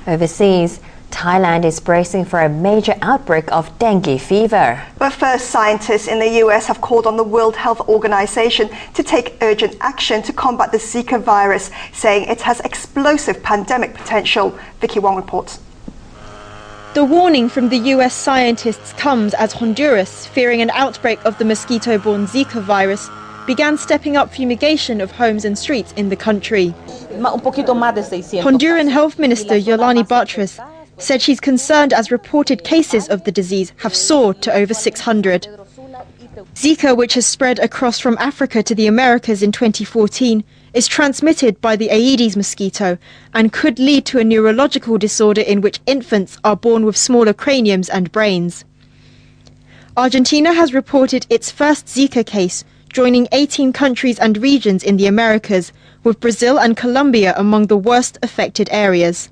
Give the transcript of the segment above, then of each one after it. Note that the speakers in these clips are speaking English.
Overseas, Thailand is bracing for a major outbreak of dengue fever. But first, scientists in the US have called on the World Health Organization to take urgent action to combat the Zika virus, saying it has explosive pandemic potential. Vicky Wong reports. The warning from the US scientists comes as Honduras, fearing an outbreak of the mosquito-borne Zika virus, began stepping up fumigation of homes and streets in the country. Honduran Health Minister Yolani Batres said she's concerned as reported cases of the disease have soared to over 600. Zika, which has spread across from Africa to the Americas in 2014, is transmitted by the Aedes mosquito and could lead to a neurological disorder in which infants are born with smaller craniums and brains. Argentina has reported its first Zika case, joining 18 countries and regions in the Americas, with Brazil and Colombia among the worst affected areas.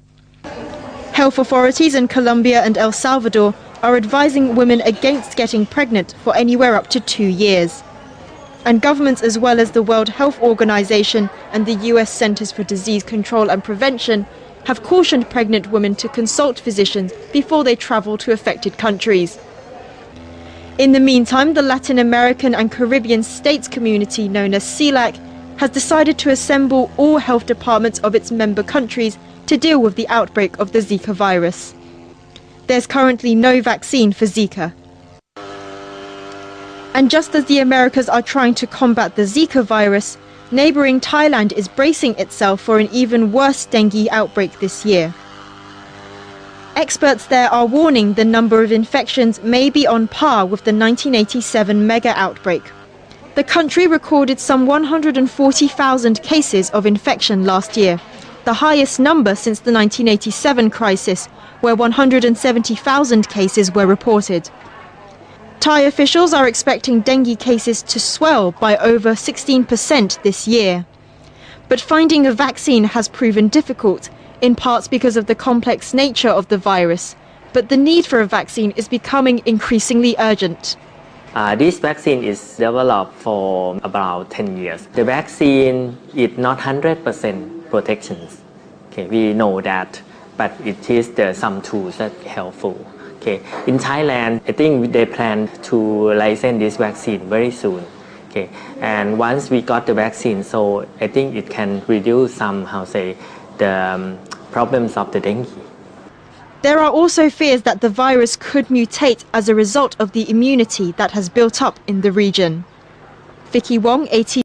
Health authorities in Colombia and El Salvador are advising women against getting pregnant for anywhere up to 2 years. And governments as well as the World Health Organization and the US Centers for Disease Control and Prevention have cautioned pregnant women to consult physicians before they travel to affected countries. In the meantime, the Latin American and Caribbean states community known as CELAC has decided to assemble all health departments of its member countries to deal with the outbreak of the Zika virus. There's currently no vaccine for Zika. And just as the Americas are trying to combat the Zika virus, neighbouring Thailand is bracing itself for an even worse dengue outbreak this year. Experts there are warning the number of infections may be on par with the 1987 mega outbreak. The country recorded some 140,000 cases of infection last year, the highest number since the 1987 crisis, where 170,000 cases were reported. Thai officials are expecting dengue cases to swell by over 16% this year. But finding a vaccine has proven difficult, in parts because of the complex nature of the virus. But the need for a vaccine is becoming increasingly urgent. This vaccine is developed for about 10 years. The vaccine is not 100% protection. Okay, we know that, but it is some tools that are helpful. Okay, in Thailand, I think they plan to license this vaccine very soon. Okay, and once we got the vaccine, so I think it can reduce some, the problems of the dengue. There are also fears that the virus could mutate as a result of the immunity that has built up in the region. Vicky Wong, ATV.